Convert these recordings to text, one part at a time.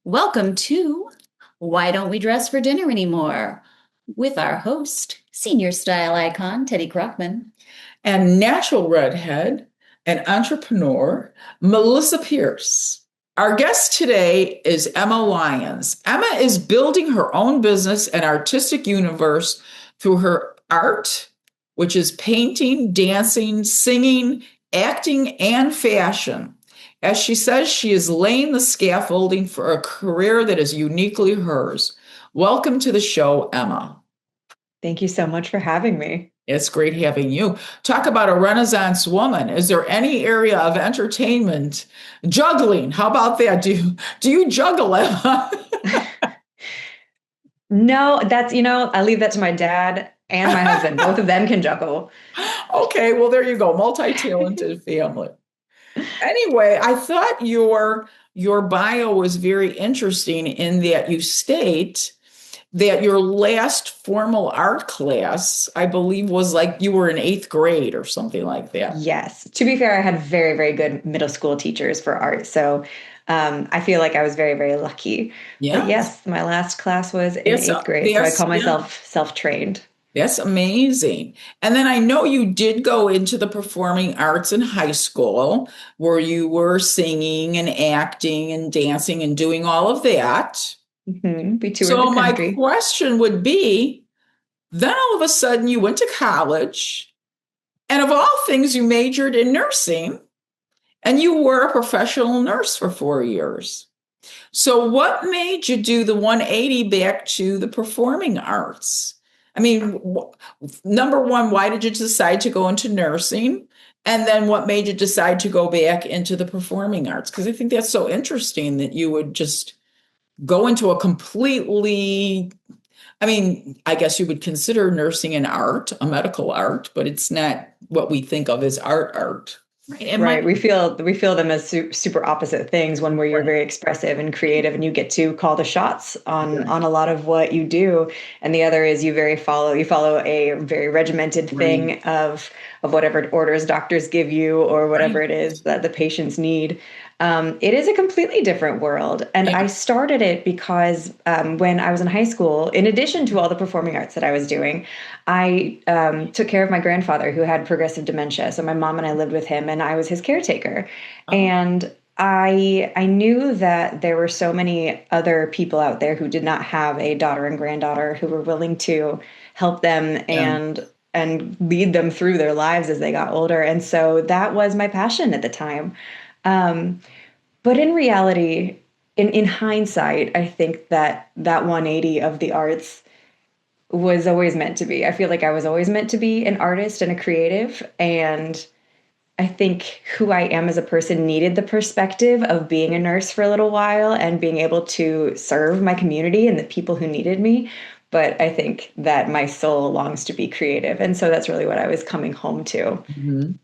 Welcome to Why Don't We Dress for Dinner Anymore? With our host, senior style icon Teddy Crockman. And natural redhead and entrepreneur, Melissa Pierce. Our guest today is Emma Lyons. Emma is building her own business and artistic universe through her art, which is painting, dancing, singing, acting, and fashion. As she says, she is laying the scaffolding for a career that is uniquely hers. Welcome to the show, Emma. Thank you so much for having me. It's great having you. Talk about a Renaissance woman. Is there any area of entertainment? Juggling. How about that? Do you juggle, Emma? No, I leave that to my dad and my husband. Both of them can juggle. Okay, well, there you go. Multi-talented family. Anyway, I thought your bio was very interesting in that you state that your last formal art class, I believe, was like you were in eighth grade or something like that. Yes. To be fair, I had very, very good middle school teachers for art. So I feel like I was very, very lucky. But Yes. yes, my last class was in Yes, eighth grade. So I yes, call yeah. myself self-trained. That's amazing. And then I know you did go into the performing arts in high school where you were singing and acting and dancing and doing all of that. We toured So the my country. question would be, then all of a sudden you went to college, and of all things, you majored in nursing, and you were a professional nurse for 4 years. So what made you do the 180 back to the performing arts? I mean, number one, why did you decide to go into nursing? And then what made you decide to go back into the performing arts? Because I think that's so interesting that you would just go into a completely, I mean, I guess you would consider nursing an art, a medical art, but it's not what we think of as art. Right. And Right. We feel them as super opposite things. One where you're Right. very expressive and creative and you get to call the shots on Right. on a lot of what you do. And the other is you follow a very regimented Right. thing of whatever orders doctors give you or whatever Right. it is that the patients need. It is a completely different world. And Yeah. I started it because when I was in high school, in addition to all the performing arts that I was doing, I took care of my grandfather who had progressive dementia. So my mom and I lived with him, and I was his caretaker. Oh, And I knew that there were so many other people out there who did not have a daughter and granddaughter who were willing to help them yeah. and lead them through their lives as they got older. And so that was my passion at the time. Um, but in reality, in hindsight, I think that 180 of the arts was always meant to be. I feel like I was always meant to be an artist and a creative. And I think who I am as a person needed the perspective of being a nurse for a little while and being able to serve my community and the people who needed me. But I think that my soul longs to be creative. And so that's really what I was coming home to. Mhm.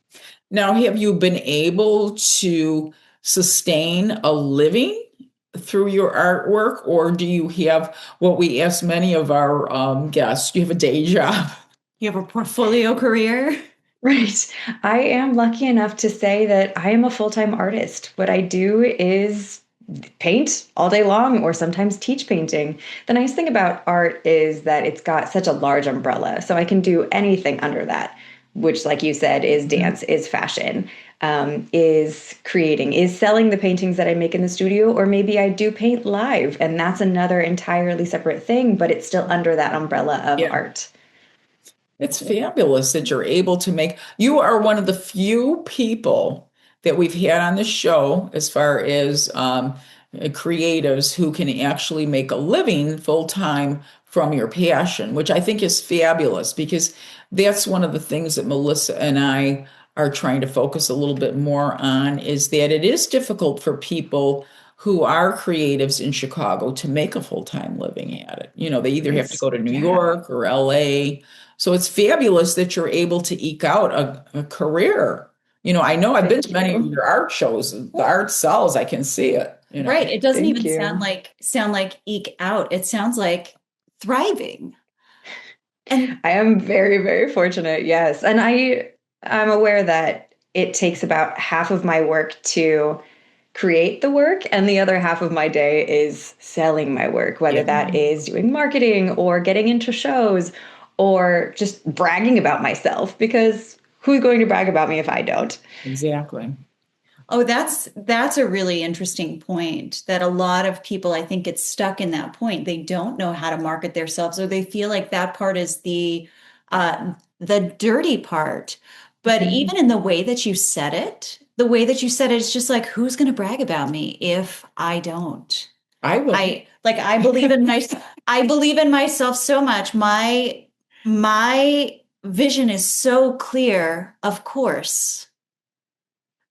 Now, have you been able to sustain a living through your artwork, or do you have what we ask many of our guests? Do you have a day job? You have a portfolio career. Right. I am lucky enough to say that I am a full-time artist. What I do is paint all day long or sometimes teach painting. The nice thing about art is that it's got such a large umbrella. So I can do anything under that, which, like you said, is Mhm. dance, is fashion, is creating, is selling the paintings that I make in the studio, or maybe I do paint live. And that's another entirely separate thing, but it's still under that umbrella of Yeah. art. It's fabulous that you're able to make, you are one of the few people that we've had on the show as far as creatives who can actually make a living full time from your passion, which I think is fabulous because that's one of the things that Melissa and I are trying to focus a little bit more on is that it is difficult for people who are creatives in Chicago to make a full-time living at it. You know, they either have to It's, go to New yeah. York or LA. So it's fabulous that you're able to eke out a career. You know, I know I've been Thank to many of you. your art shows. The art sells, I can see it, you know. Right. It doesn't Thank even you. sound like eke out. It sounds like thriving. And I am very, very fortunate. Yes. I'm aware that it takes about half of my work to create the work, and the other half of my day is selling my work, whether Yeah. that is doing marketing or getting into shows or just bragging about myself, because who's going to brag about me if I don't? Exactly. Oh, that's a really interesting point that a lot of people, I think, get stuck in that point. They don't know how to market themselves, or they feel like that part is the dirty part. But even in the way that you said it, it's just like, who's going to brag about me if I don't? I will. I believe in I believe in myself so much. My vision is so clear, of course.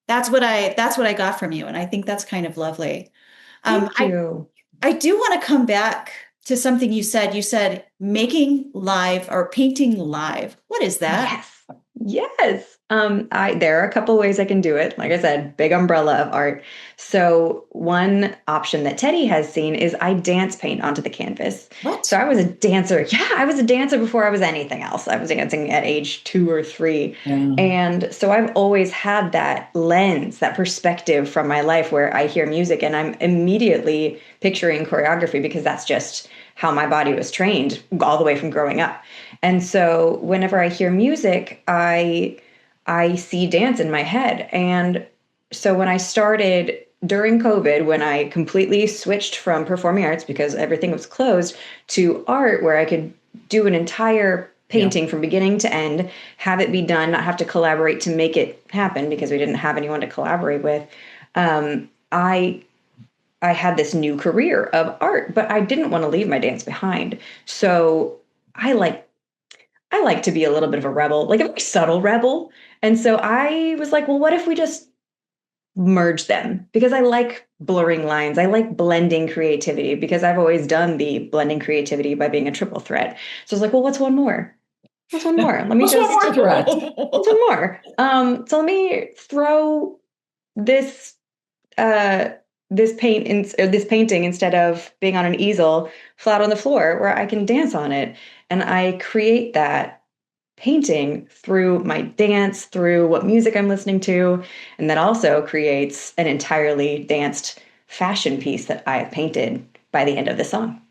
That's what I got from you, and I think that's kind of lovely. Thank you. I do want to come back to something you said. You said making live or painting live. What is that? Yes. Yes. There are a couple ways I can do it. Like I said, big umbrella of art. So one option that Teddi has seen is I dance paint onto the canvas. What? So I was a dancer. Yeah, I was a dancer before I was anything else. I was dancing at age 2 or 3. And so I've always had that lens, that perspective from my life where I hear music and I'm immediately picturing choreography, because that's just how my body was trained all the way from growing up. And so whenever I hear music, I see dance in my head. And so when I started during COVID, when I completely switched from performing arts because everything was closed to art, where I could do an entire painting from beginning to end, have it be done, not have to collaborate to make it happen because we didn't have anyone to collaborate with. I had this new career of art, but I didn't want to leave my dance behind. So I like to be a little bit of a rebel, like a very subtle rebel. And so I was like, well, what if we just merge them? Because I like blurring lines. I like blending creativity, because I've always done the blending creativity by being a triple threat. So I was like, well, what's one more? What's one more? Let me What's just one more threat? what's one more? So let me throw this this painting, instead of being on an easel, flat on the floor where I can dance on it. And I create that painting through my dance, through what music I'm listening to. And that also creates an entirely danced fashion piece that I have painted by the end of the song.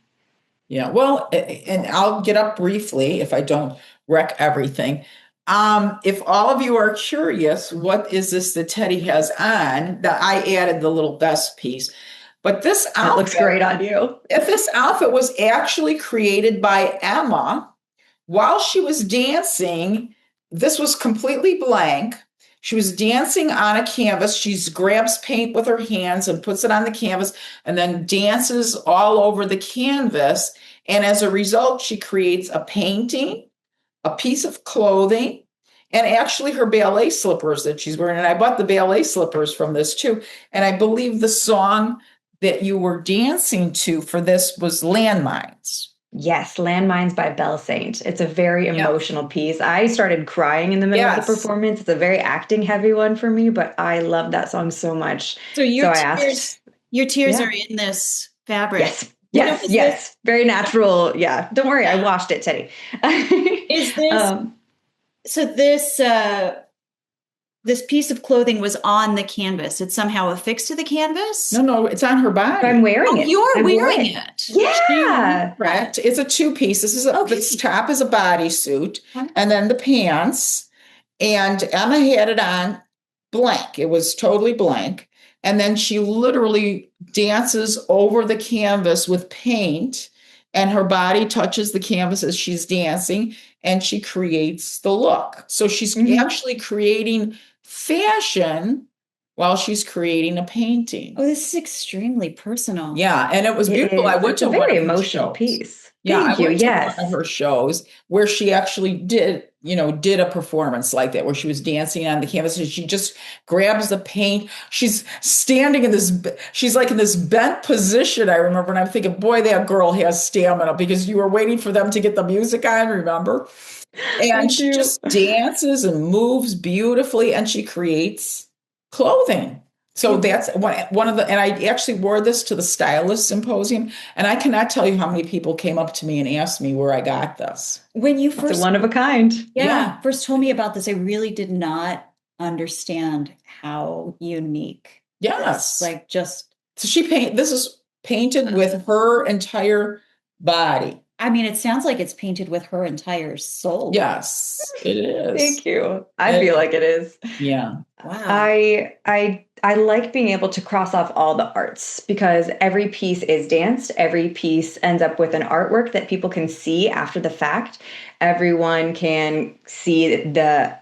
Yeah, well, and I'll get up briefly if I don't wreck everything. If all of you are curious, what is this that Teddi has on? That I added the little vest piece, but this That looks outfit, great on you. if this outfit was actually created by Emma while she was dancing. This was completely blank. She was dancing on a canvas. She grabs paint with her hands and puts it on the canvas and then dances all over the canvas. And as a result, she creates a painting, a piece of clothing, and actually her ballet slippers that she's wearing. And I bought the ballet slippers from this too. And I believe the song that you were dancing to for this was Landmines. Yes, Landmines by Belle Saint. It's a very emotional piece. I started crying in the middle of the performance. It's a very acting heavy one for me, but I love that song so much. So I asked, your tears are in this fabric. Yes. Yes. Very natural. Yeah. Don't worry. I washed it, Teddi. Is this this piece of clothing was on the canvas? It's somehow affixed to the canvas? No, it's on her body. I'm wearing it. You're wearing it. Yeah. Correct. It's a two-piece. This top is a bodysuit, and then the pants. And Emma had it on blank. It was totally blank. And then she literally dances over the canvas with paint, and her body touches the canvas as she's dancing, and she creates the look. So she's actually creating fashion while she's creating a painting. Oh, this is extremely personal. Yeah, and it was beautiful. I went to a one very of her emotional shows. piece. Yeah, Thank you. Yes. One of her shows where she actually did a performance like that, where she was dancing on the canvas and she just grabs the paint. She's standing she's like in this bent position, I remember, and I'm thinking, boy, that girl has stamina, because you were waiting for them to get the music on, remember? And she just dances and moves beautifully, and she creates clothing. So that's one of the, and I actually wore this to the stylist symposium, and I cannot tell you how many people came up to me and asked me where I got this. When you first, it's one of a kind. First told me about this, I really did not understand how unique Yes. Like just, So this is painted with her entire body. I mean, it sounds like it's painted with her entire soul. Yes, it is. Thank you. I feel like it is. Yeah. Wow. I like being able to cross off all the arts because every piece is danced. Every piece ends up with an artwork that people can see after the fact. Everyone can see the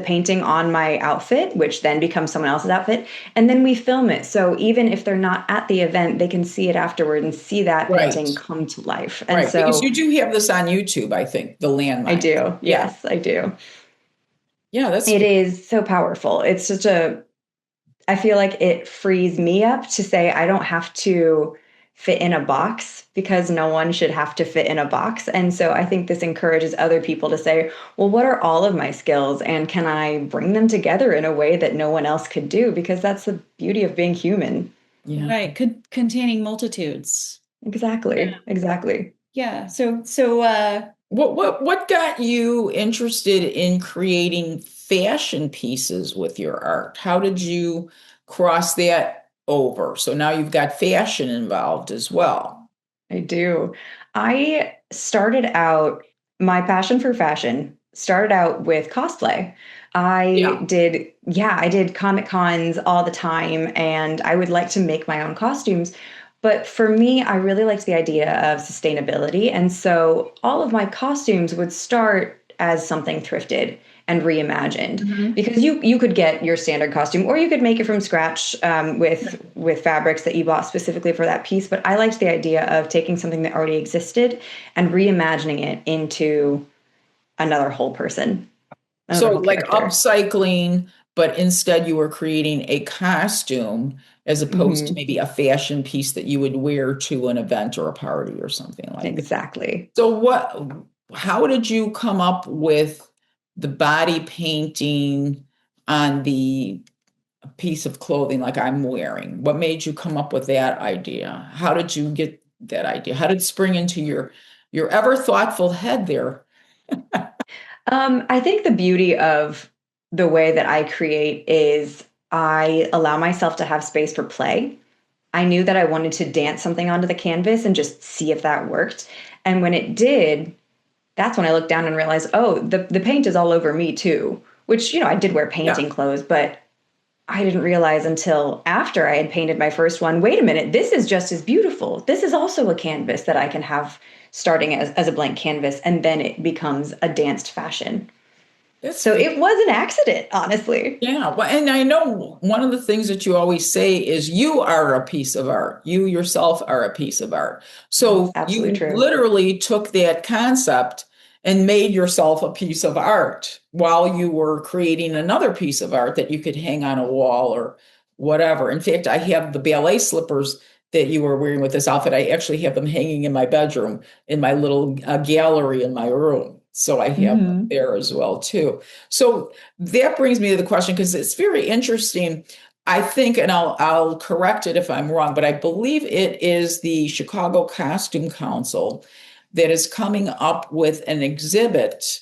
painting on my outfit, which then becomes someone else's outfit, and then we film it. So even if they're not at the event, they can see it afterward and see that painting come to life. And right, because you do have this on YouTube, I think, the landmine. I do. Yes, I do. Yeah, it is so powerful. It's such I feel like it frees me up to say I don't have to fit in a box because no one should have to fit in a box. And so I think this encourages other people to say, well, what are all of my skills? And can I bring them together in a way that no one else could do? Because that's the beauty of being human. Yeah. Right. Containing multitudes. Exactly. Yeah. So what got you interested in creating fashion pieces with your art? How did you cross that over? So now you've got fashion involved as well. I do. I started out, my passion for fashion started out with cosplay. I did Comic Cons all the time, and I would like to make my own costumes. But for me, I really liked the idea of sustainability. And so all of my costumes would start as something thrifted and reimagined, because you could get your standard costume or you could make it from scratch with fabrics that you bought specifically for that piece. But I liked the idea of taking something that already existed and reimagining it into another whole person. So like upcycling, but instead you were creating a costume as opposed to maybe a fashion piece that you would wear to an event or a party or something like that. Exactly. So how did you come up with the body painting on the piece of clothing like I'm wearing? What made you come up with that idea? How did you get that idea? How did it spring into your ever thoughtful head there? I think the beauty of the way that I create is I allow myself to have space for play. I knew that I wanted to dance something onto the canvas and just see if that worked. And when it did, that's when I looked down and realized, oh, the paint is all over me too, which, I did wear painting clothes, but I didn't realize until after I had painted my first one, wait a minute, this is just as beautiful. This is also a canvas that I can have starting as a blank canvas, and then it becomes a danced fashion. So it was an accident, honestly. Yeah. Well, and I know one of the things that you always say is you are a piece of art. You yourself are a piece of art. So you literally took that concept and made yourself a piece of art while you were creating another piece of art that you could hang on a wall or whatever. In fact, I have the ballet slippers that you were wearing with this outfit. I actually have them hanging in my bedroom in my little gallery in my room. So I have them there as well, too. So that brings me to the question, because it's very interesting. I think, and I'll correct it if I'm wrong, but I believe it is the Chicago Costume Council that is coming up with an exhibit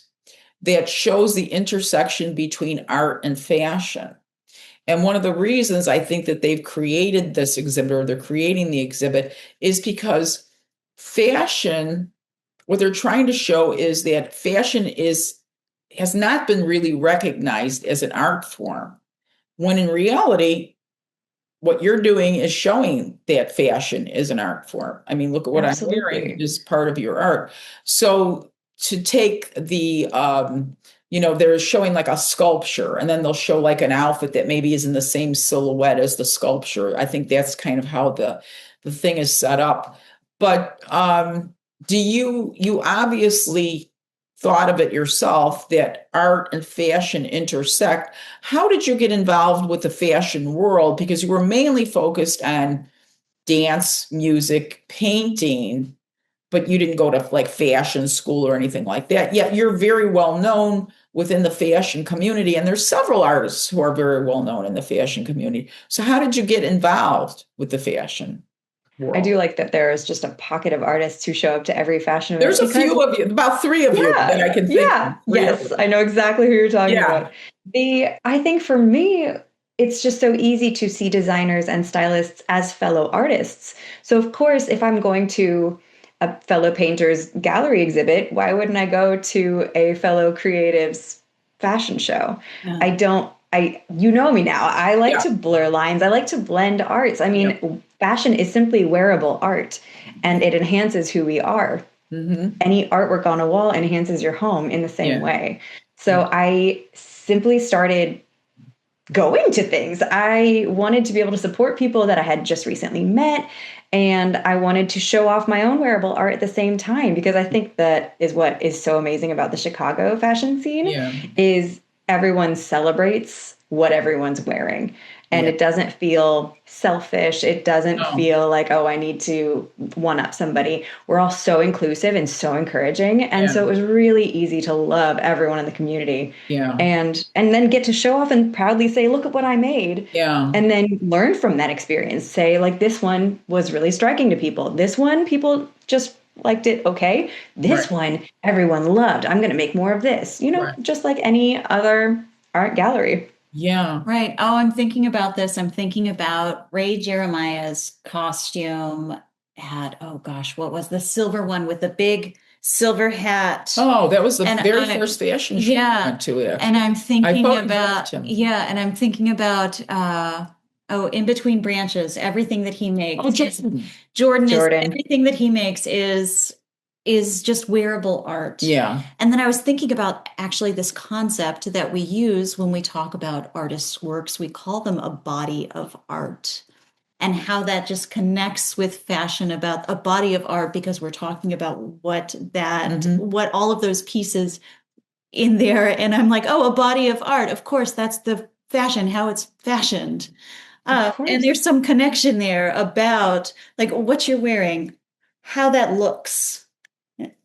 that shows the intersection between art and fashion. And one of the reasons I think that they've created this exhibit, or they're creating the exhibit, is because fashion, what they're trying to show is that fashion has not been really recognized as an art form, when in reality, what you're doing is showing that fashion is an art form. I mean, look at what I'm wearing is part of your art. So to take the, they're showing like a sculpture, and then they'll show like an outfit that maybe is in the same silhouette as the sculpture. I think that's kind of how the thing is set up. But you obviously thought of it yourself that art and fashion intersect. How did you get involved with the fashion world? Because you were mainly focused on dance, music, painting, but you didn't go to like fashion school or anything like that. Yet you're very well known within the fashion community, and there's several artists who are very well known in the fashion community. So how did you get involved with the fashion world? I do like that there is just a pocket of artists who show up to every fashion event. There's a few of you, about 3 of you that I can think of. Yes, I know exactly who you're talking about. I think for me, it's just so easy to see designers and stylists as fellow artists. So of course, if I'm going to a fellow painter's gallery exhibit, why wouldn't I go to a fellow creative's fashion show? Yeah. You know me now. I like Yeah. to blur lines. I like to blend arts. I mean, fashion is simply wearable art, and it enhances who we are. Any artwork on a wall enhances your home in the same way. So I simply started going to things. I wanted to be able to support people that I had just recently met, and I wanted to show off my own wearable art at the same time, because I think that is what is so amazing about the Chicago fashion scene is everyone celebrates what everyone's wearing. And it doesn't feel selfish. It doesn't feel like, oh, I need to one up somebody. We're all so inclusive and so encouraging. And so it was really easy to love everyone in the community. And then get to show off and proudly say, look at what I made. And then learn from that experience. Say, like, this one was really striking to people. This one, people just liked it. Okay. This one, everyone loved. I'm going to make more of this, just like any other art gallery. Right. Oh, I'm thinking about this. I'm thinking about Ray Jeremiah's costume at, oh gosh, what was the silver one with the big silver hat? Oh, that was the very first fashion show I went to. And I'm thinking about, and I'm thinking about, In Between Branches, everything that he makes. Oh, Jordan. Jordan. Everything that he makes is just wearable art. And then I was thinking about actually this concept that we use when we talk about artists' works. We call them a body of art, and how that just connects with fashion, about a body of art, because we're talking about what all of those pieces in there. And I'm like, oh, a body of art. Of course, that's the fashion, how it's fashioned. And there's some connection there about like what you're wearing, how that looks.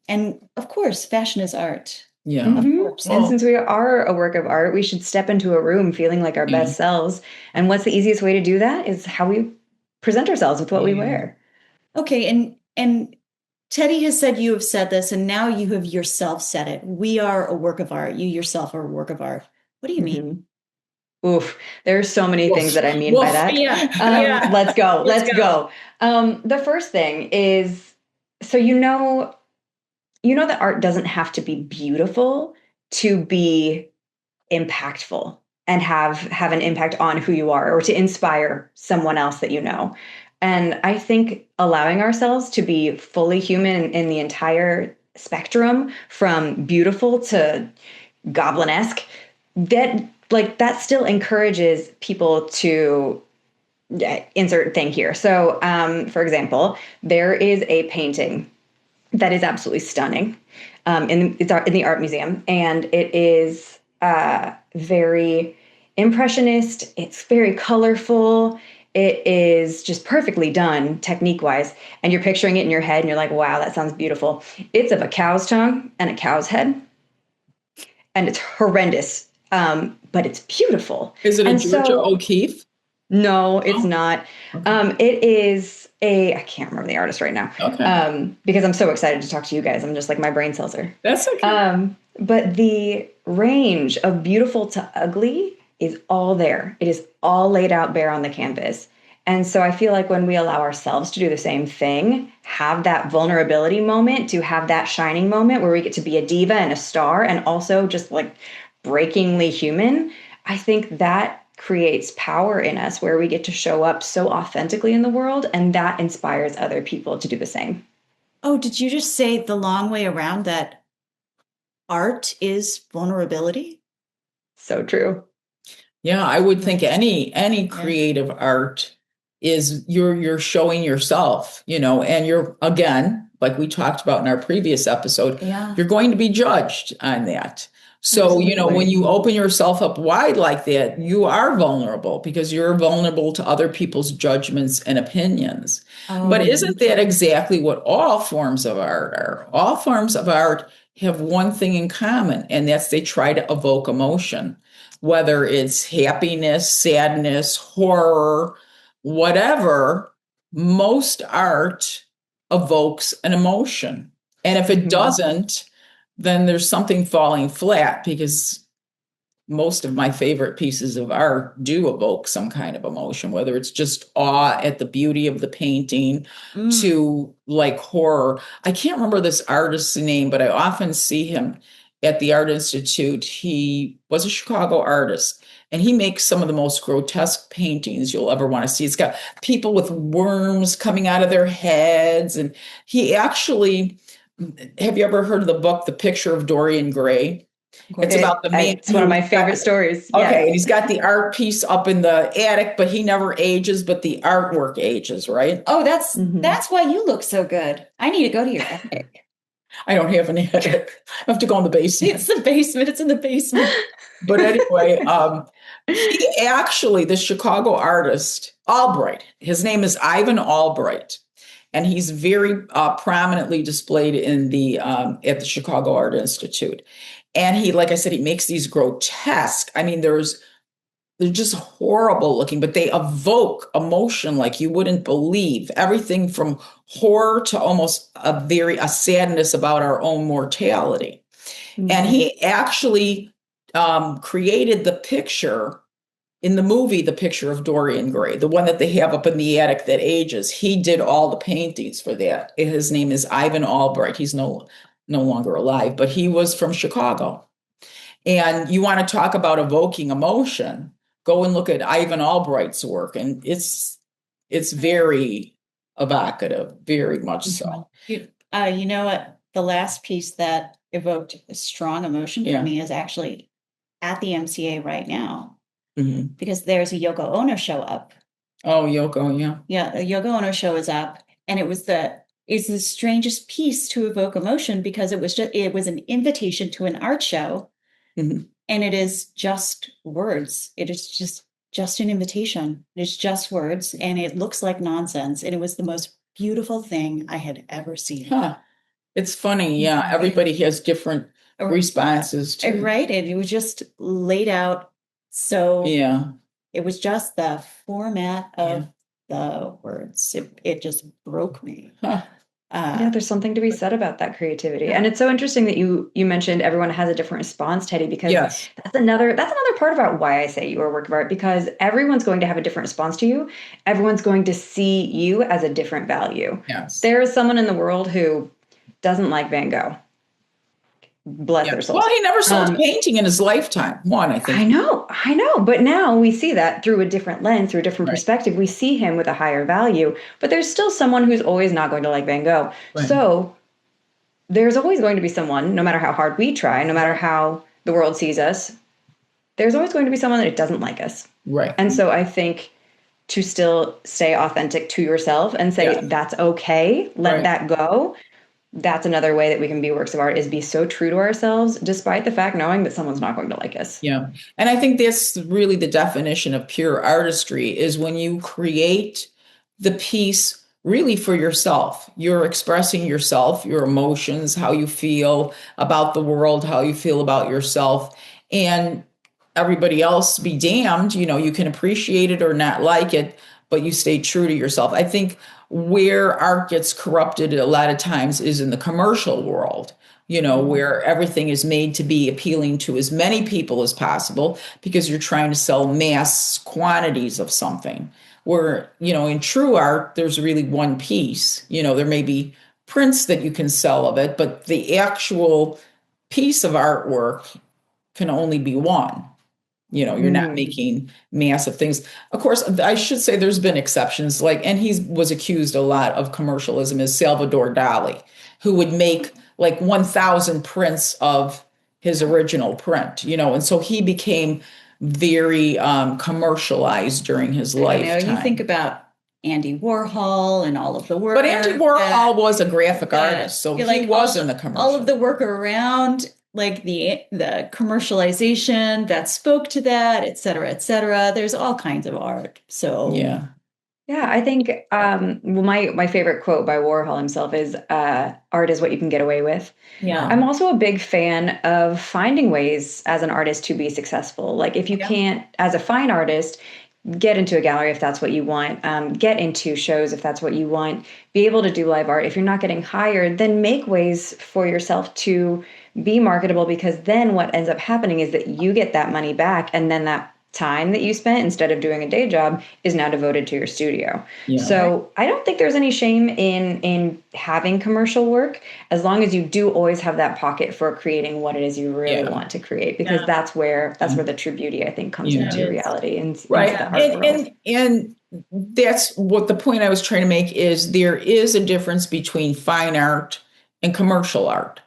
And of course, fashion is art. And since we are a work of art, we should step into a room feeling like our best selves. And what's the easiest way to do that is how we present ourselves with what we wear. Okay. And Teddi has said, you have said this, and now you have yourself said it. We are a work of art. You yourself are a work of art. What do you mean? Oof, there's so many things that I mean by that. Let's go. Let's go. The first thing is, so that art doesn't have to be beautiful to be impactful and have an impact on who you are, or to inspire someone else that you know. And I think allowing ourselves to be fully human in the entire spectrum, from beautiful to Goblin-Esque, that still encourages people to insert thing here. So, for example, there is a painting that is absolutely stunning in the art museum, and it is very impressionist. It's very colorful. It is just perfectly done technique-wise, and you're picturing it in your head, and you're like, wow, that sounds beautiful. It's of a cow's tongue and a cow's head, and it's horrendous, but it's beautiful. Is it a Georgia O'Keeffe? No, it's not. It is I can't remember the artist right now. Because I'm so excited to talk to you guys. I'm just like, my brain cells are. That's okay. But the range of beautiful to ugly is all there. It is all laid out bare on the canvas. And so I feel like when we allow ourselves to do the same thing, have that vulnerability moment, to have that shining moment where we get to be a diva and a star, and also just like breakingly human, I think that creates power in us, where we get to show up so authentically in the world, and that inspires other people to do the same. Oh, did you just say the long way around, that art is vulnerability? So true. Yeah, I would think any creative art is you're showing yourself, and you're, again, like we talked about in our previous episode, you're going to be judged on that. So, Absolutely. when you open yourself up wide like that, you are vulnerable, because you're vulnerable to other people's judgments and opinions. But isn't that exactly what all forms of art are? All forms of art have one thing in common, and that's they try to evoke emotion, whether it's happiness, sadness, horror, whatever. Most art evokes an emotion. And if it doesn't, then there's something falling flat, because most of my favorite pieces of art do evoke some kind of emotion, whether it's just awe at the beauty of the painting to like horror. I can't remember this artist's name, but I often see him at the Art Institute. He was a Chicago artist, and he makes some of the most grotesque paintings you'll ever want to see. It's got people with worms coming out of their heads. And he actually, have you ever heard of the book, The Picture of Dorian Gray? It's about the man. It's one of my favorite stories. Okay, Yes. and he's got the art piece up in the attic, but he never ages, but the artwork ages, right? Oh, that's why you look so good. I need to go to your attic. I don't have an attic. I have to go in the basement. It's the basement. It's in the basement. But anyway, he actually, the Chicago artist, Albright, his name is Ivan Albright, and he's very prominently displayed in the at the Chicago Art Institute. And he, like I said, he makes these grotesque, I mean, they're just horrible looking, but they evoke emotion like you wouldn't believe. Everything from horror to almost a sadness about our own mortality. Mm-hmm. And he actually created the picture in the movie, The Picture of Dorian Gray, the one that they have up in the attic that ages. He did all the paintings for that. His name is Ivan Albright. He's no longer alive, but he was from Chicago. And you want to talk about evoking emotion, go and look at Ivan Albright's work, and it's very evocative, very much so. You know what? The last piece that evoked a strong emotion for me is actually at the MCA right now, because there's a Yoko Ono show up. Oh, Yoko, yeah. Yeah, the Yoko Ono show is up, and it's the strangest piece to evoke emotion because it was an invitation to an art show, and it is just words. It is just an invitation. It's just words, and it looks like nonsense, and it was the most beautiful thing I had ever seen. Huh. It's funny, yeah. Everybody has different responses to it. Right? It was just laid out. So it was just the format of the words. It just broke me. Huh. There's something to be said about that creativity. And it's so interesting that you mentioned everyone has a different response, Teddy, because that's another part about why I say you are a work of art, because everyone's going to have a different response to you. Everyone's going to see you as a different value. Yes. There is someone in the world who doesn't like Van Gogh. Bless their souls. Well, he never sold a painting in his lifetime. One, I think. I know. But now we see that through a different lens, through a different perspective. We see him with a higher value. But there's still someone who's always not going to like Van Gogh. Right. So there's always going to be someone, no matter how hard we try, no matter how the world sees us, there's always going to be someone that doesn't like us. Right. And so I think to still stay authentic to yourself and say, that's okay, let that go. That's another way that we can be works of art, is be so true to ourselves, despite the fact knowing that someone's not going to like us. Yeah. And I think that's really the definition of pure artistry, is when you create the piece really for yourself. You're expressing yourself, your emotions, how you feel about the world, how you feel about yourself, and everybody else be damned. You can appreciate it or not like it, but you stay true to yourself. I think where art gets corrupted a lot of times is in the commercial world, where everything is made to be appealing to as many people as possible because you're trying to sell mass quantities of something. Where, in true art, there's really one piece. There may be prints that you can sell of it, but the actual piece of artwork can only be one. You're not making massive things. Of course, I should say there's been exceptions, and he was accused a lot of commercialism, as Salvador Dali, who would make 1,000 prints of his original print, and so he became very commercialized during his lifetime. You think about Andy Warhol and all of the work. But Andy Warhol was a graphic artist, so he was in the commercial. All of the work around, the commercialization that spoke to that, et cetera, et cetera. There's all kinds of art. So yeah, I think my favorite quote by Warhol himself is art is what you can get away with. Yeah. I'm also a big fan of finding ways as an artist to be successful. If you can't, as a fine artist, get into a gallery if that's what you want, get into shows if that's what you want, be able to do live art. If you're not getting hired, then make ways for yourself to be marketable, because then what ends up happening is that you get that money back, and then that time that you spent instead of doing a day job is now devoted to your studio. Yeah. So I don't think there's any shame in having commercial work, as long as you do always have that pocket for creating what it is you really want to create, because that's where the true beauty, I think, comes into reality and right. into the art world. And that's what the point I was trying to make is there is a difference between fine art and commercial art.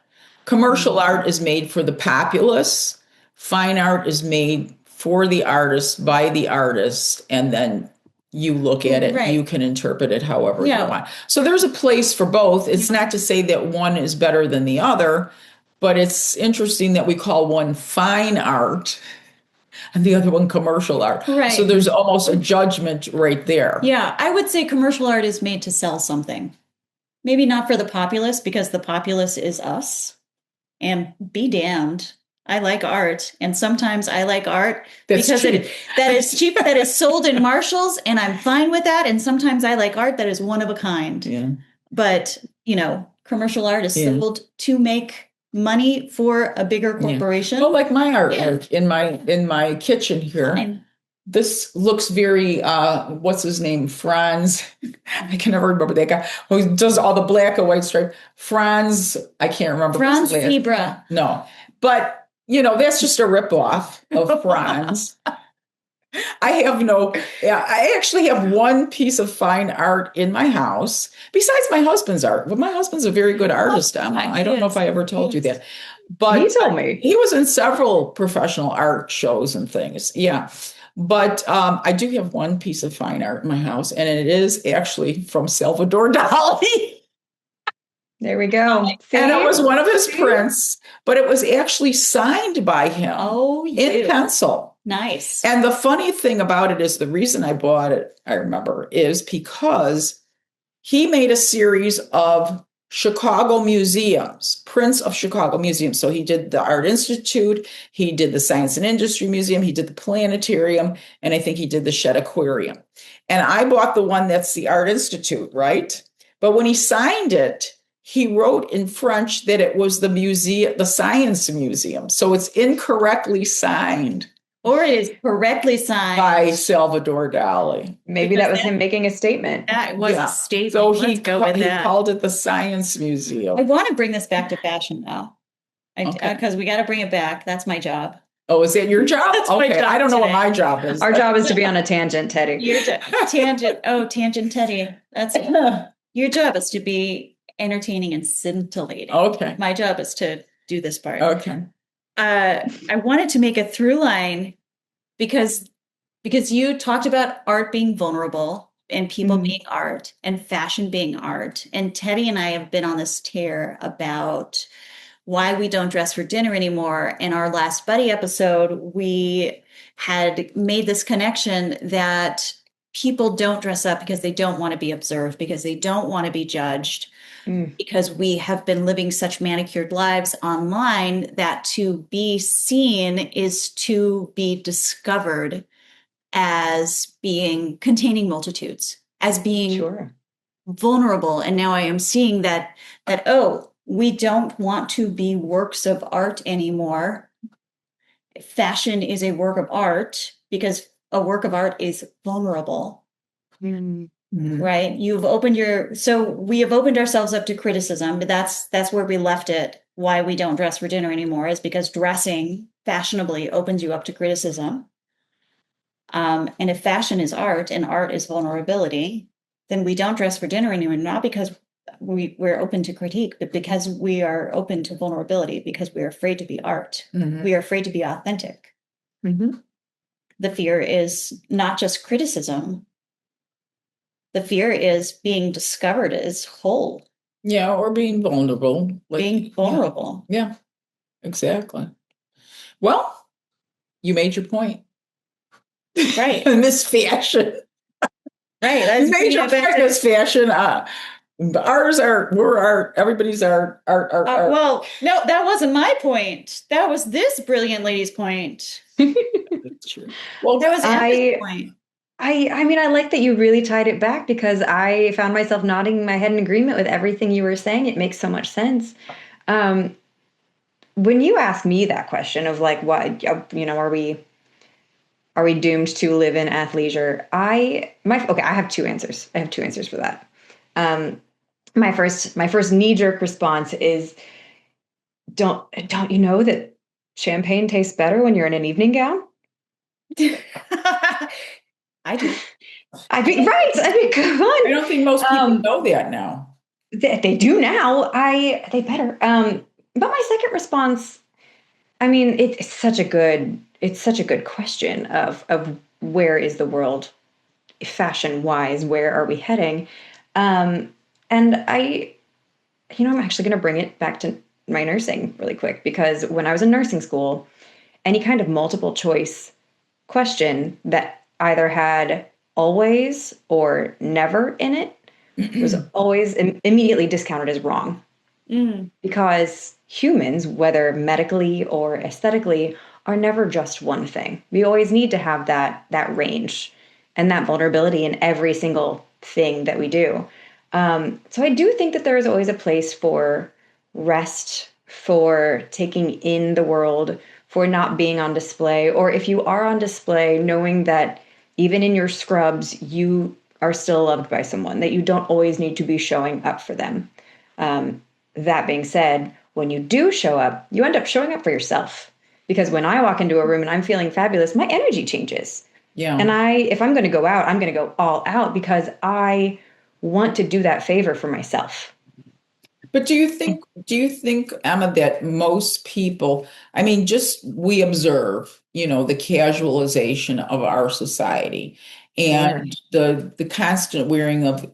Commercial art is made for the populace. Fine art is made for the artist, by the artist, and then you look at it, you can interpret it however you want. So there's a place for both. It's not to say that one is better than the other, but it's interesting that we call one fine art and the other one commercial art. Right. So there's almost a judgment right there. Yeah, I would say commercial art is made to sell something. Maybe not for the populace, because the populace is us. And be damned. I like art, and sometimes I like art because that is cheap, that is sold in Marshalls, and I'm fine with that. And sometimes I like art that is one of a kind. Yeah. But, commercial art is sold to make money for a bigger corporation. Well, like my artwork in my kitchen here. Fine. This looks very, what's his name? Franz. I can never remember that guy who does all the black and white stripe. Franz, I can't remember. Franz Fibra. No, but that's just a ripoff of Franz. I actually have one piece of fine art in my house besides my husband's art. Well, my husband's a very good artist, Emma. I don't know if I ever told you that. But he told me. He was in several professional art shows and things. Yeah. But I do have one piece of fine art in my house, and it is actually from Salvador Dali. There we go. And it was one of his prints, but it was actually signed by him in pencil. Nice. And the funny thing about it is the reason I bought it, I remember, is because he made a series of Chicago museums, prints of Chicago museums. So he did the Art Institute, he did the Science and Industry Museum, he did the Planetarium, and I think he did the Shed Aquarium. And I bought the one that's the Art Institute, right? But when he signed it, he wrote in French that it was the Science Museum. So it's incorrectly signed. Or it is correctly signed by Salvador Dali. Maybe that was him making a statement. That was a statement. So he called it the Science Museum. I want to bring this back to fashion now. Because we got to bring it back. That's my job. Oh, is that your job? That's my job I don't know today. what my job is. Our job is to be on a tangent, Teddi. Tangent. Oh, tangent Teddi. That's it. Your job is to be entertaining and scintillating. Okay. My job is to do this part. Okay. I wanted to make a through line because you talked about art being vulnerable and people being art and fashion being art. And Teddi and I have been on this tear about why we don't dress for dinner anymore. In our last Buddy episode, we had made this connection that people don't dress up because they don't want to be observed, because they don't want to be judged. Because we have been living such manicured lives online that to be seen is to be discovered as being containing multitudes, as being vulnerable. And now I am seeing that we don't want to be works of art anymore. Fashion is a work of art because a work of art is vulnerable. Right. We have opened ourselves up to criticism, but that's where we left it. Why we don't dress for dinner anymore is because dressing fashionably opens you up to criticism. And if fashion is art and art is vulnerability, then we don't dress for dinner anymore, not because we're open to critique, but because we are open to vulnerability, because we're afraid to be art. We are afraid to be authentic. The fear is not just criticism. The fear is being discovered as whole. Yeah, or being vulnerable. Being vulnerable. Yeah, exactly. Well, you made your point. Right. In this fashion. Right. You made your point in this fashion. Ours are, we're art, everybody's art. Well, no, that wasn't my point. That was this brilliant lady's point. That's true. Well, that was Emma's point. I mean, I like that you really tied it back, because I found myself nodding my head in agreement with everything you were saying. It makes so much sense. when you ask me that question of like, what, are we doomed to live in athleisure? Okay, I have two answers. I have two answers for that. My first knee-jerk response is, don't you know that champagne tastes better when you're in an evening gown? I do. Right. I mean, come on. I don't think most people know that now. They do now. They better. But my second response, I mean, it's such a good question of where is the world fashion wise? Where are we heading? And I'm actually going to bring it back to my nursing really quick, because when I was in nursing school, any kind of multiple choice question that either had always or never in it was always immediately discounted as wrong. Because humans, whether medically or aesthetically, are never just one thing. We always need to have that range and that vulnerability in every single thing that we do. So I do think that there is always a place for rest, for taking in the world, for not being on display, or if you are on display, knowing that even in your scrubs, you are still loved by someone, that you don't always need to be showing up for them. That being said, when you do show up, you end up showing up for yourself. Because when I walk into a room and I'm feeling fabulous, my energy changes. Yeah. And if I'm going to go out, I'm going to go all out because I want to do that favor for myself. But do you think, Emma, that most people, I mean, just we observe, the casualization of our society and the constant wearing of,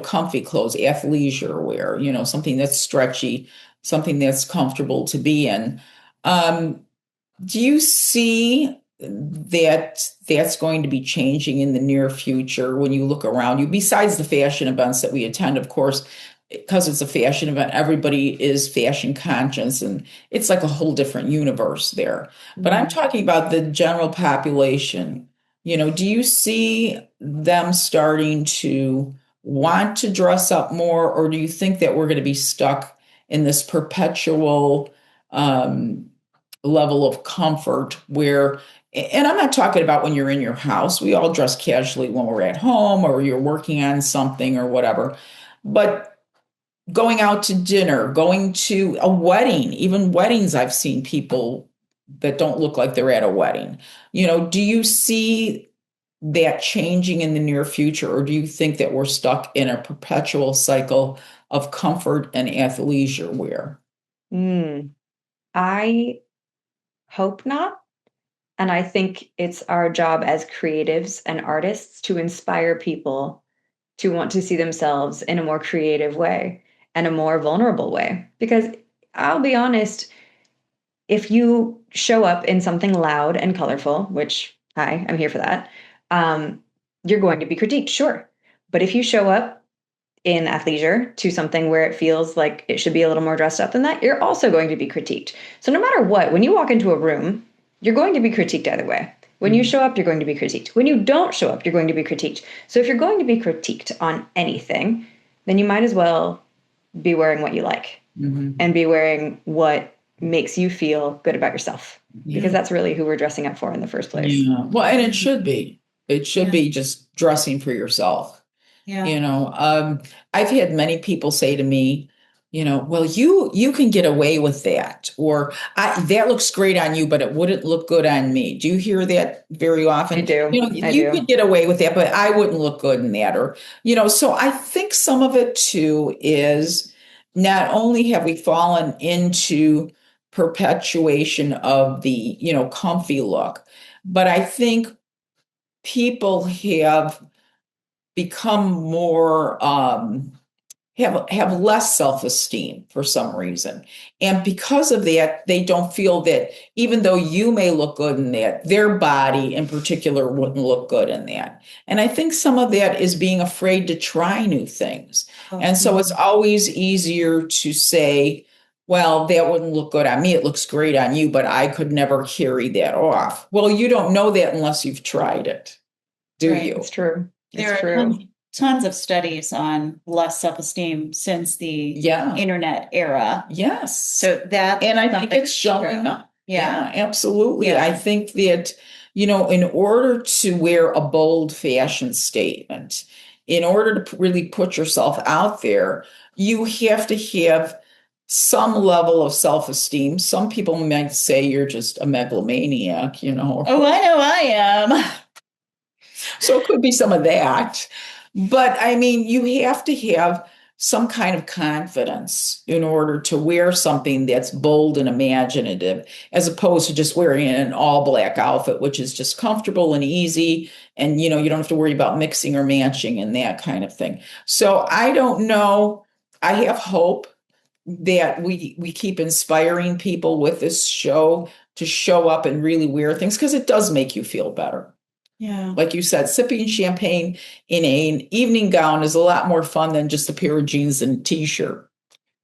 comfy clothes, athleisure wear, something that's stretchy, something that's comfortable to be in. Do you see that that's going to be changing in the near future when you look around you, besides the fashion events that we attend, of course, because it's a fashion event, everybody is fashion conscious and it's like a whole different universe there. But I'm talking about the general population. Do you see them starting to want to dress up more, or do you think that we're going to be stuck in this perpetual level of comfort where, and I'm not talking about when you're in your house, we all dress casually when we're at home or you're working on something or whatever, but going out to dinner, going to a wedding, even weddings, I've seen people that don't look like they're at a wedding. Do you see that changing in the near future, or do you think that we're stuck in a perpetual cycle of comfort and athleisure wear? I hope not. And I think it's our job as creatives and artists to inspire people to want to see themselves in a more creative way and a more vulnerable way. Because I'll be honest, if you show up in something loud and colorful, which I'm here for that, you're going to be critiqued, sure. But if you show up in athleisure to something where it feels like it should be a little more dressed up than that, you're also going to be critiqued. So no matter what, when you walk into a room, you're going to be critiqued either way. When you show up, you're going to be critiqued. When you don't show up, you're going to be critiqued. So if you're going to be critiqued on anything, then you might as well be wearing what you like and be wearing what makes you feel good about yourself, because that's really who we're dressing up for in the first place. Yeah. Well, and it should be. It should be just dressing for yourself. Yeah. I've had many people say to me, well, you can get away with that, or that looks great on you, but it wouldn't look good on me. Do you hear that very often? I do. You could get away with that, but I wouldn't look good in that, or, so I think some of it too is not only have we fallen into perpetuation of the, comfy look, but I think people have become more have less self-esteem for some reason. And because of that, they don't feel that even though you may look good in that, their body in particular wouldn't look good in that. And I think some of that is being afraid to try new things. And so it's always easier to say, well, that wouldn't look good on me. It looks great on you, but I could never carry that off. Well, you don't know that unless you've tried it, do you? It's true. There It's are true. tons of studies on less self-esteem since the Yeah. internet era. Yes. So that, And I think it's showing true. up. Yeah. Absolutely. Yeah. I think that, in order to wear a bold fashion statement, in order to really put yourself out there, you have to have some level of self-esteem. Some people might say you're just a megalomaniac, Oh, I know I am. So it could be some of that. But I mean, you have to have some kind of confidence in order to wear something that's bold and imaginative, as opposed to just wearing an all black outfit, which is just comfortable and easy. And, you don't have to worry about mixing or matching and that kind of thing. So I don't know. I have hope that we keep inspiring people with this show to show up and really wear things, because it does make you feel better. Yeah. Like you said, sipping champagne in an evening gown is a lot more fun than just a pair of jeans and a t-shirt.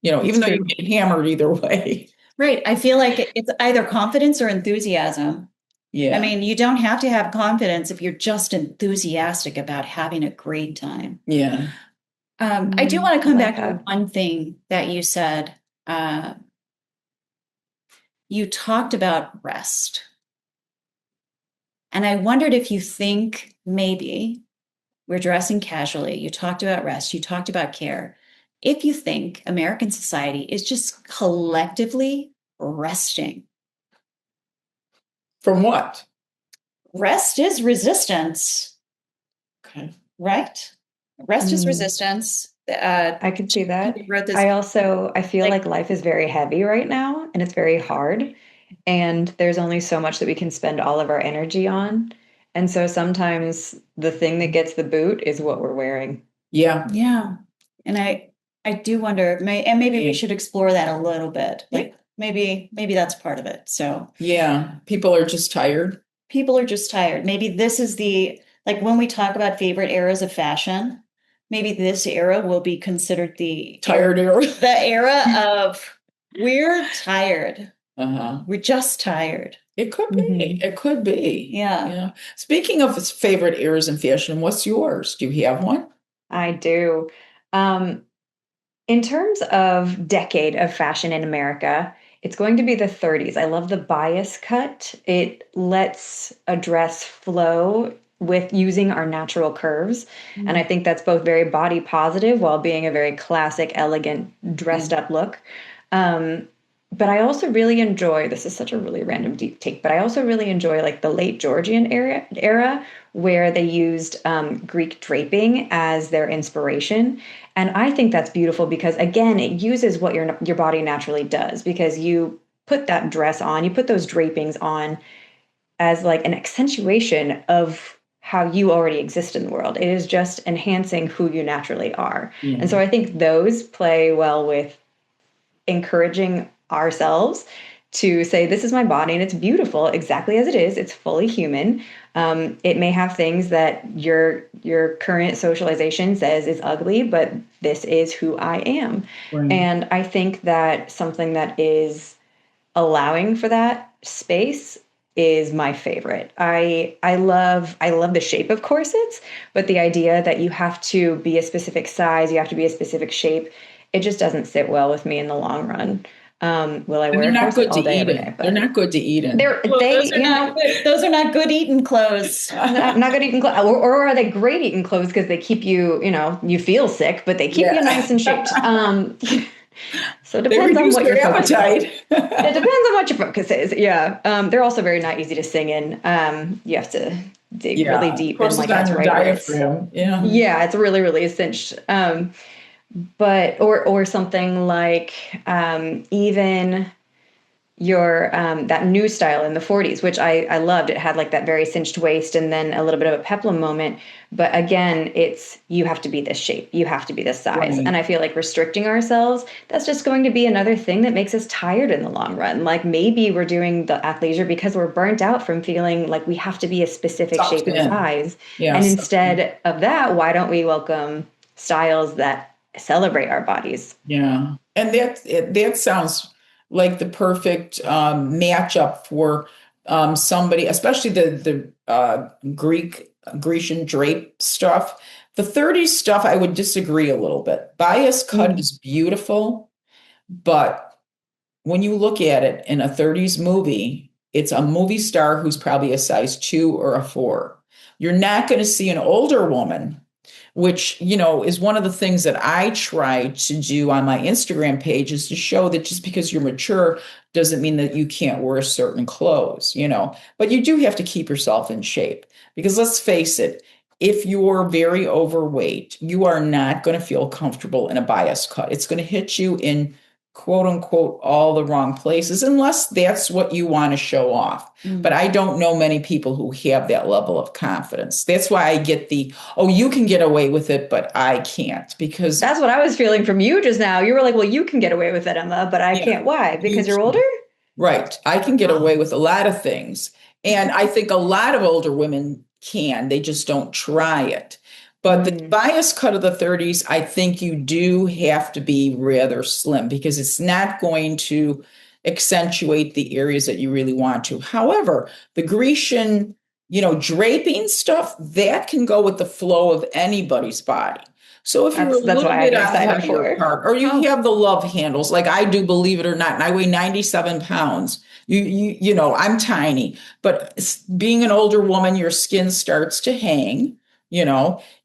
Even though you get hammered either way. Right. I feel like it's either confidence or enthusiasm. Yeah. I mean, you don't have to have confidence if you're just enthusiastic about having a great time. Yeah. I do want to come back to that. one thing that you said. You talked about rest. And I wondered if you think maybe we're dressing casually. You talked about rest. You talked about care. If you think American society is just collectively resting. From what? Rest is resistance. Okay. Right? Rest is resistance. I can see that. Wrote this. I feel like life is very heavy right now and it's very hard. And there's only so much that we can spend all of our energy on. And so sometimes the thing that gets the boot is what we're wearing. Yeah. Yeah. And I do wonder, and maybe we should explore that a little bit. Like maybe that's part of it. So yeah, people are just tired. People are just tired. Maybe this is like when we talk about favorite eras of fashion, maybe this era will be considered the tired era. The era of we're tired. Uh-huh. We're just tired. It could be. Mm-hmm. It could be. Yeah. Speaking of its favorite eras in fashion, what's yours? Do you have one? I do. In terms of decade of fashion in America, it's going to be the 30s. I love the bias cut. It lets a dress flow with using our natural curves. Mm-hmm. And I think that's both very body positive while being a very classic, elegant, dressed up look. But I also really enjoy, this is such a really random deep take, but I also really enjoy like the late Georgian era where they used Greek draping as their inspiration. And I think that's beautiful because, again, it uses what your body naturally does, because you put that dress on, you put those drapings on as like an accentuation of how you already exist in the world. It is just enhancing who you naturally are. Mm-hmm. And so I think those play well with encouraging ourselves to say, this is my body and it's beautiful exactly as it is. It's fully human. It may have things that your current socialization says is ugly, but this is who I am. Right. And I think that something that is allowing for that space is my favorite. I love the shape of corsets, but the idea that you have to be a specific size, you have to be a specific shape, it just doesn't sit well with me in the long run. Will I wear a corset all day, every day? They're not good to eat in. Those are not good eating clothes. not good eating clothes. Or are they great eating clothes because they keep you, you feel sick, but they keep you nice and shaped. So it depends on what your appetite. It depends on what your focus is. Yeah. They're also very not easy to sing in. You have to dig really deep and like that's right. Diaphragm. Yeah, it's really, really cinched. But or something like even your that new style in the 40s, which I loved. It had like that very cinched waist and then a little bit of a peplum moment. But again, it's you have to be this shape, you have to be this size. Right. And I feel like restricting ourselves, that's just going to be another thing that makes us tired in the long run. Like maybe we're doing the athleisure because we're burnt out from feeling like we have to be a specific shape and size. Yeah, and instead of that, why don't we welcome styles that celebrate our bodies? Yeah. And that sounds like the perfect matchup for somebody, especially the Grecian drape stuff. The 30s stuff, I would disagree a little bit. Bias cut is beautiful, but when you look at it in a 30s movie, it's a movie star who's probably a size 2 or a 4. You're not going to see an older woman, which, is one of the things that I try to do on my Instagram page, is to show that just because you're mature doesn't mean that you can't wear certain clothes, but you do have to keep yourself in shape, because let's face it, if you're very overweight, you are not going to feel comfortable in a bias cut. It's going to hit you in quote unquote all the wrong places, unless that's what you want to show off. But I don't know many people who have that level of confidence. That's why I get you can get away with it, but I can't, because that's what I was feeling from you just now. You were like, well, you can get away with it, Emma, but I can't. Why? Because you're older? Right. I can get away with a lot of things. And I think a lot of older women can, they just don't try it. But the bias cut of the 30s, I think you do have to be rather slim, because it's not going to accentuate the areas that you really want to. However, the Grecian, draping stuff, that can go with the flow of anybody's body. So if you're a little bit on the heavier part, or you have the love handles, like I do, believe it or not, and I weigh 97 pounds. I'm tiny, but being an older woman, your skin starts to hang,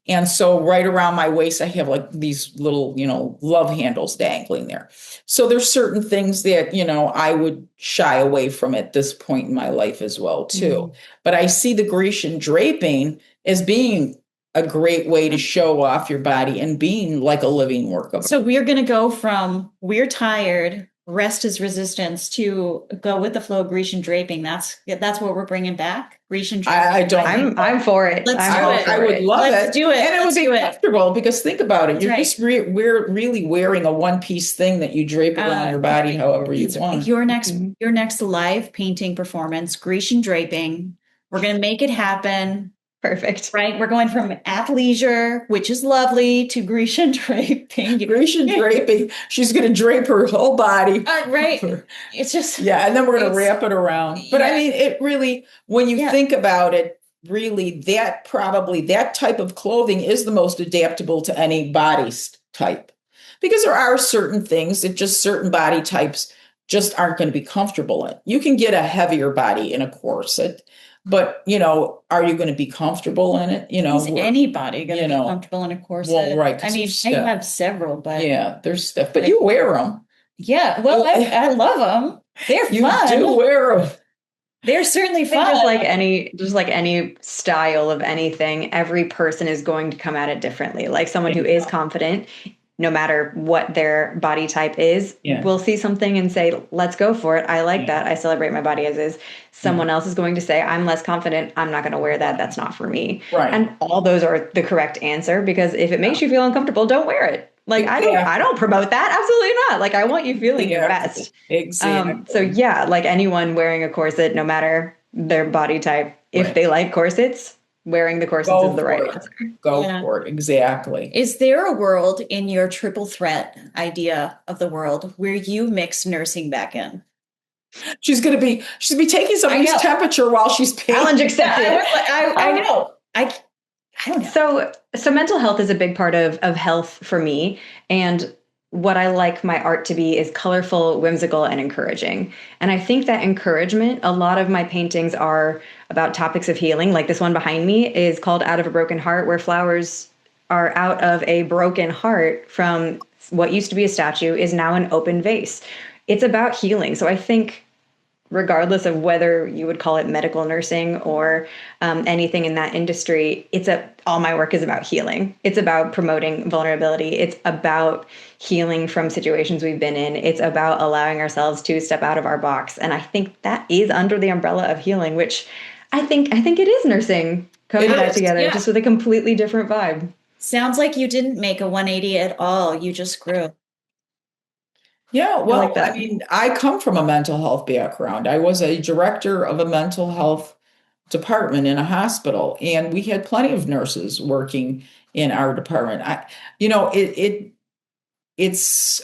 and so right around my waist, I have like these little, love handles dangling there. So there's certain things that, I would shy away from at this point in my life as well, too. But I see the Grecian draping as being a great way to show off your body and being like a living work of art. So we're going to go from we're tired, rest is resistance, to go with the flow of Grecian draping. That's what we're bringing back. Grecian draping. I'm for it. I would love it. Let's do it. And it would be comfortable, because think about it. You're right. just we're really wearing a one-piece thing that you drape around your body however you want. Your next live painting performance, Grecian draping. We're going to make it happen. Perfect. Right. We're going from athleisure, which is lovely, to Grecian draping. Grecian draping. She's going to drape her whole body. Right. It's just. Yeah. And then we're going to wrap it around. But I mean, it really, when you think about it, really, that type of clothing is the most adaptable to any body type. Because there are certain things that just certain body types just aren't going to be comfortable in. You can get a heavier body in a corset. But, are you going to be comfortable in it? Is anybody going to be comfortable in a corset? Well, right. I mean, I have several, but. Yeah, there's stuff. But you wear them. Yeah, well, I love them. They're fun. You do wear them. They're certainly fun. Just like any style of anything, every person is going to come at it differently. Like someone who is confident, no matter what their body type is, will see something and say, let's go for it. I like that. I celebrate my body as is. Someone else is going to say, I'm less confident. I'm not going to wear that. That's not for me. Right. And all those are the correct answer, because if it makes you feel uncomfortable, don't wear it. Like, I don't promote that. Absolutely not. Like, I want you feeling your best. Exactly. So like anyone wearing a corset, no matter their body type, if they like corsets, wearing the corsets is the right answer. Go for it. Exactly. Is there a world in your triple threat idea of the world where you mix nursing back in? She's gonna be taking somebody's temperature while she's painting. Challenge accepted. I know. I don't know. So mental health is a big part of health for me. And what I like my art to be is colorful, whimsical, and encouraging. And I think that encouragement, a lot of my paintings are about topics of healing. Like this one behind me is called Out of a Broken Heart, where flowers are out of a broken heart from what used to be a statue is now an open vase. It's about healing. So I think regardless of whether you would call it medical nursing or anything in that industry, all my work is about healing. It's about promoting vulnerability. It's about healing from situations we've been in. It's about allowing ourselves to step out of our box. And I think that is under the umbrella of healing, which I think it is nursing coming back together, just with a completely different vibe. Sounds like you didn't make a 180 at all. You just grew. Yeah, well, I like that. I mean, I come from a mental health background. I was a director of a mental health department in a hospital, and we had plenty of nurses working in our department. It's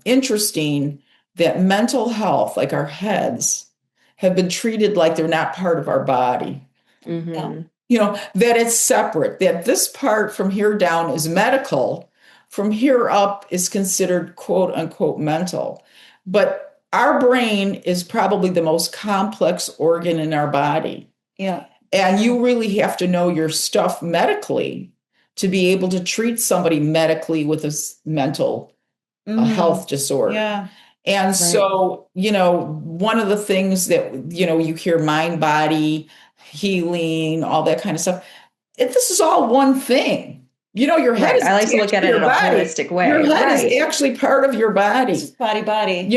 interesting that mental health, like our heads, have been treated like they're not part of our body. Mm-hmm. that it's separate, that this part from here down is medical, from here up is considered quote unquote mental. But our brain is probably the most complex organ in our body. Yeah. And you really have to know your stuff medically to be able to treat somebody medically with a mental health disorder. Yeah. And so, one of the things that, you hear mind, body, healing, all that kind of stuff. This is all one thing. Your head is I like to look at it in a holistic way. Your head is actually part of your body. It's body. Body.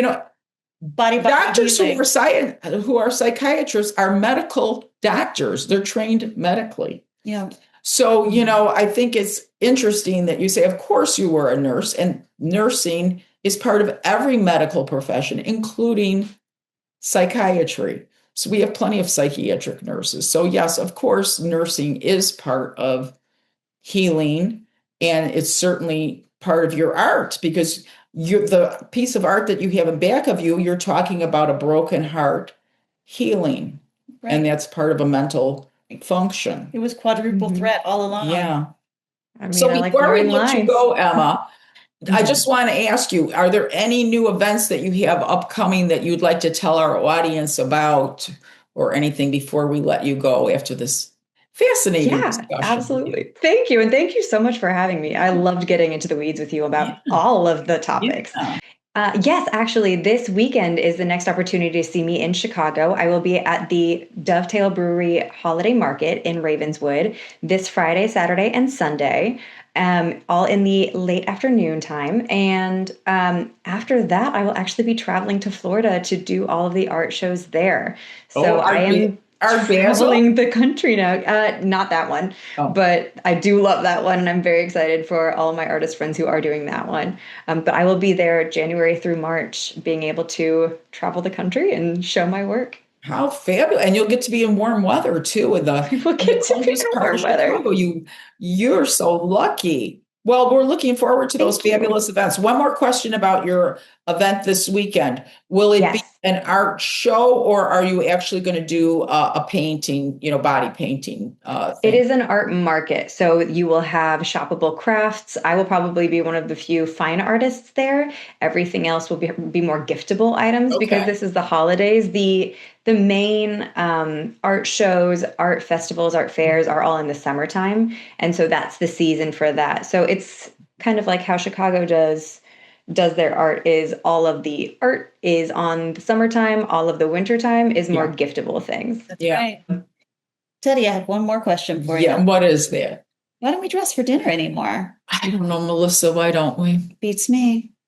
Doctors who are psychiatrists are medical doctors. They're trained medically. Yeah. So, I think it's interesting that you say, of course you were a nurse, and nursing is part of every medical profession, including psychiatry. So we have plenty of psychiatric nurses. So yes, of course, nursing is part of healing, and it's certainly part of your art, because the piece of art that you have in back of you, you're talking about a broken heart healing, and that's part of a mental function. It was quadruple threat all along. Yeah. So before we let you go, Emma, I just want to ask you, are there any new events that you have upcoming that you'd like to tell our audience about, or anything before we let you go after this fascinating discussion? Absolutely. Thank you. And thank you so much for having me. I loved getting into the weeds with you about all of the topics. Yes, actually, this weekend is the next opportunity to see me in Chicago. I will be at the Dovetail Brewery Holiday Market in Ravenswood this Friday, Saturday, and Sunday, all in the late afternoon time. And after that, I will actually be traveling to Florida to do all of the art shows there. So I am traveling the country now. Not that one, but I do love that one. And I'm very excited for all of my artist friends who are doing that one. But I will be there January through March, being able to travel the country and show my work. How fabulous. And you'll get to be in warm weather too. We'll get to be in warm weather. You're so lucky. Well, we're looking forward to those fabulous events. One more question about your event this weekend. Will it be an art show, or are you actually going to do a painting, body painting thing? It is an art market. So you will have shoppable crafts. I will probably be one of the few fine artists there. Everything else will be more giftable items, because this is the holidays. The main art shows, art festivals, art fairs are all in the summertime. And so that's the season for that. So it's kind of like how Chicago does their art, is all of the art is on the summertime, all of the wintertime is more giftable things. That's right. Teddi, I have one more question for you. Yeah, what is that? Why don't we dress for dinner anymore? I don't know, Melissa, why don't we? Beats me.